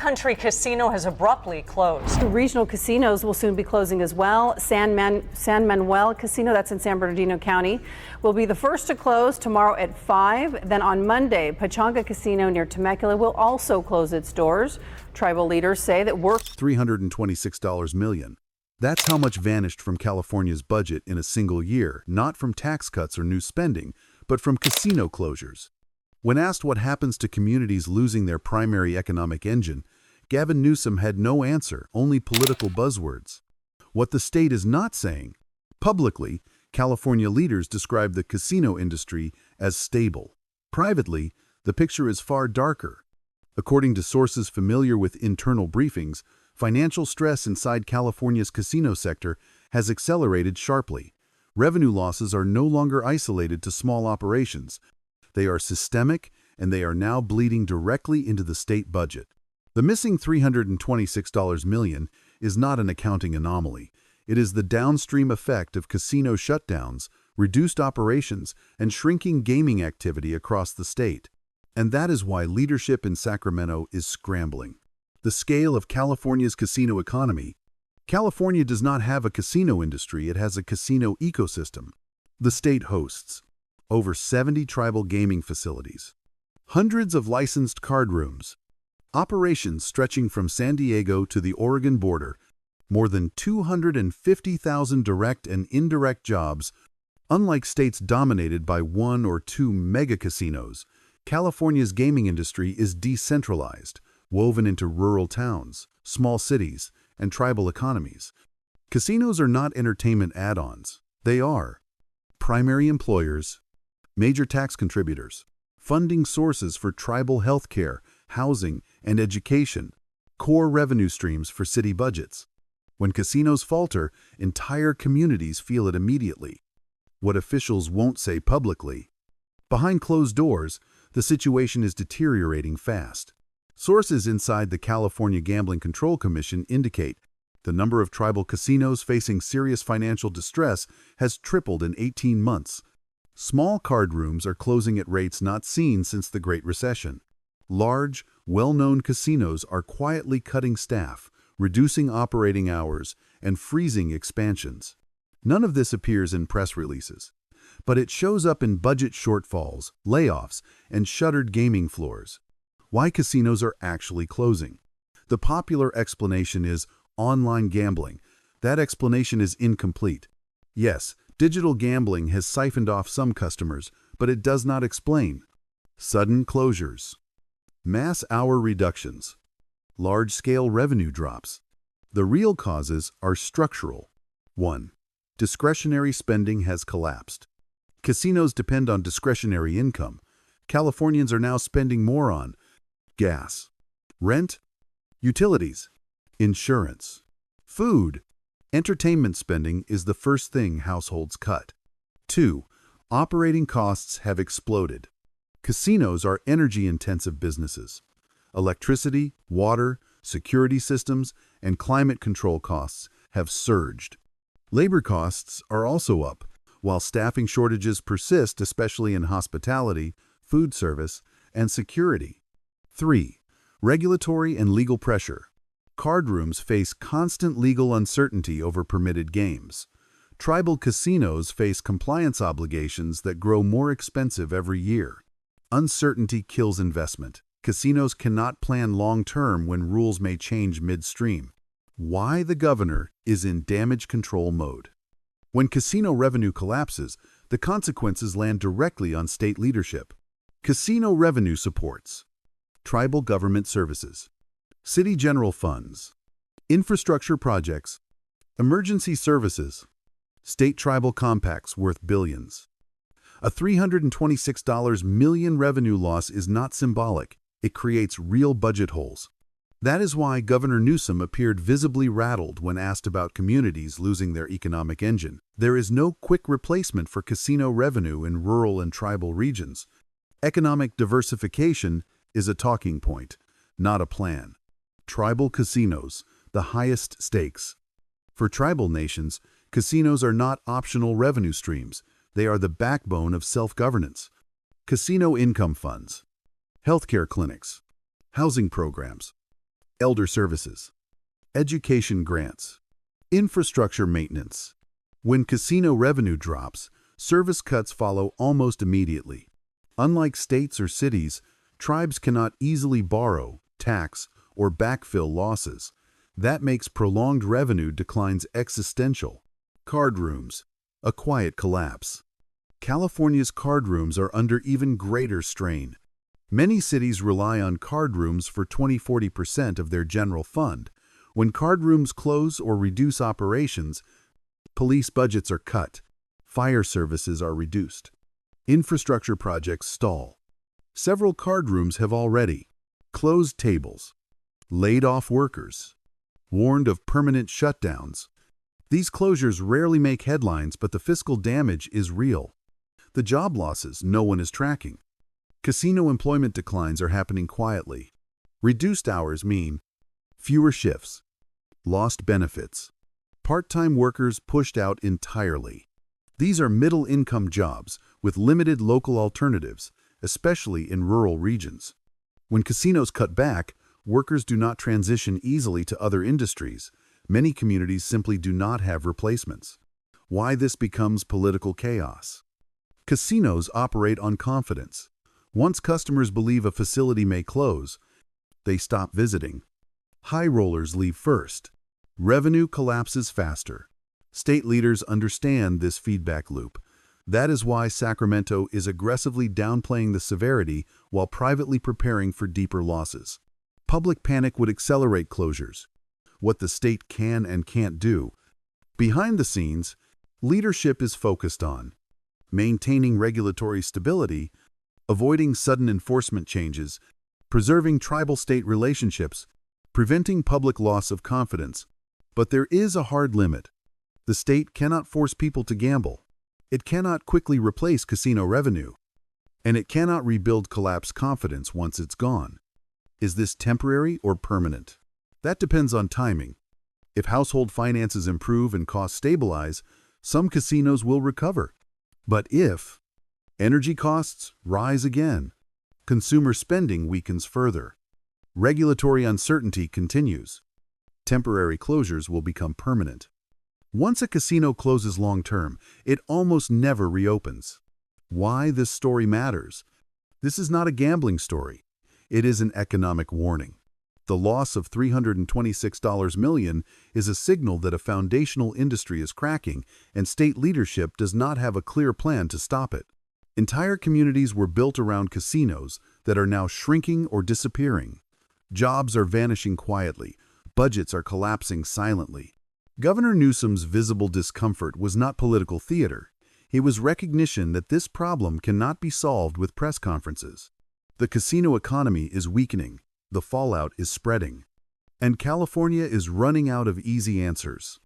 Country casino has abruptly closed. Regional casinos will soon be closing as well. San Manuel Casino, that's in San Bernardino County, will be the first to close tomorrow at 5. Then on Monday, Pechanga Casino near Temecula will also close its doors. Tribal leaders say that $326 million. That's how much vanished from California's budget in a single year, not from tax cuts or new spending, but from casino closures. When asked what happens to communities losing their primary economic engine, Gavin Newsom had no answer, only political buzzwords. What the state is not saying. Publicly, California leaders describe the casino industry as stable. Privately, the picture is far darker. According to sources familiar with internal briefings, financial stress inside California's casino sector has accelerated sharply. Revenue losses are no longer isolated to small operations. They are systemic, and they are now bleeding directly into the state budget. The missing $326 million is not an accounting anomaly. It is the downstream effect of casino shutdowns, reduced operations, and shrinking gaming activity across the state. And that is why leadership in Sacramento is scrambling. The scale of California's casino economy. California does not have a casino industry, it has a casino ecosystem. The state hosts over 70 tribal gaming facilities, hundreds of licensed card rooms, operations stretching from San Diego to the Oregon border, more than 250,000 direct and indirect jobs. Unlike states dominated by one or two mega casinos, California's gaming industry is decentralized, woven into rural towns, small cities, and tribal economies. Casinos are not entertainment add-ons. They are primary employers, major tax contributors, funding sources for tribal health care, housing, and education, core revenue streams for city budgets. When casinos falter, entire communities feel it immediately. What officials won't say publicly. Behind closed doors, the situation is deteriorating fast. Sources inside the California Gambling Control Commission indicate the number of tribal casinos facing serious financial distress has tripled in 18 months. Small card rooms are closing at rates not seen since the Great Recession. Large, well-known casinos are quietly cutting staff, reducing operating hours, and freezing expansions. None of this appears in press releases, but it shows up in budget shortfalls, layoffs, and shuttered gaming floors. Why casinos are actually closing? The popular explanation is online gambling. That explanation is incomplete. Yes, digital gambling has siphoned off some customers, but it does not explain. Sudden closures, mass hour reductions, large-scale revenue drops. The real causes are structural. 1. Discretionary spending has collapsed. Casinos depend on discretionary income. Californians are now spending more on gas, rent, utilities, insurance, food. Entertainment spending is the first thing households cut. 2. Operating costs have exploded. Casinos are energy-intensive businesses. Electricity, water, security systems, and climate control costs have surged. Labor costs are also up, while staffing shortages persist, especially in hospitality, food service, and security. 3. Regulatory and legal pressure. Card rooms face constant legal uncertainty over permitted games. Tribal casinos face compliance obligations that grow more expensive every year. Uncertainty kills investment. Casinos cannot plan long-term when rules may change midstream. Why the governor is in damage control mode. When casino revenue collapses, the consequences land directly on state leadership. Casino revenue supports tribal government services, city general funds, infrastructure projects, emergency services, state tribal compacts worth billions. A $326 million revenue loss is not symbolic. It creates real budget holes. That is why Governor Newsom appeared visibly rattled when asked about communities losing their economic engine. There is no quick replacement for casino revenue in rural and tribal regions. Economic diversification is a talking point, not a plan. Tribal casinos, the highest stakes. For tribal nations, casinos are not optional revenue streams. They are the backbone of self-governance. Casino income funds, healthcare clinics, housing programs, elder services, education grants, infrastructure maintenance. When casino revenue drops, service cuts follow almost immediately. Unlike states or cities, tribes cannot easily borrow, tax, or backfill losses. That makes prolonged revenue declines existential. Card rooms, a quiet collapse. California's card rooms are under even greater strain. Many cities rely on card rooms for 20–40% of their general fund. When card rooms close or reduce operations, police budgets are cut, fire services are reduced, infrastructure projects stall. Several card rooms have already closed tables, laid off workers, warned of permanent shutdowns. These closures rarely make headlines, but the fiscal damage is real. The job losses no one is tracking. Casino employment declines are happening quietly. Reduced hours mean fewer shifts, lost benefits, part-time workers pushed out entirely. These are middle-income jobs with limited local alternatives, especially in rural regions. When casinos cut back, workers do not transition easily to other industries. Many communities simply do not have replacements. Why this becomes political chaos? Casinos operate on confidence. Once customers believe a facility may close, they stop visiting. High rollers leave first. Revenue collapses faster. State leaders understand this feedback loop. That is why Sacramento is aggressively downplaying the severity while privately preparing for deeper losses. Public panic would accelerate closures. What the state can and can't do. Behind the scenes, leadership is focused on maintaining regulatory stability, avoiding sudden enforcement changes, preserving tribal-state relationships, preventing public loss of confidence. But there is a hard limit. The state cannot force people to gamble. It cannot quickly replace casino revenue. And it cannot rebuild collapsed confidence once it's gone. Is this temporary or permanent? That depends on timing. If household finances improve and costs stabilize, some casinos will recover. But if energy costs rise again, consumer spending weakens further, regulatory uncertainty continues, temporary closures will become permanent. Once a casino closes long-term, it almost never reopens. Why this story matters? This is not a gambling story. It is an economic warning. The loss of $326 million is a signal that a foundational industry is cracking, and state leadership does not have a clear plan to stop it. Entire communities were built around casinos that are now shrinking or disappearing. Jobs are vanishing quietly. Budgets are collapsing silently. Governor Newsom's visible discomfort was not political theater. It was recognition that this problem cannot be solved with press conferences. The casino economy is weakening. The fallout is spreading. And California is running out of easy answers.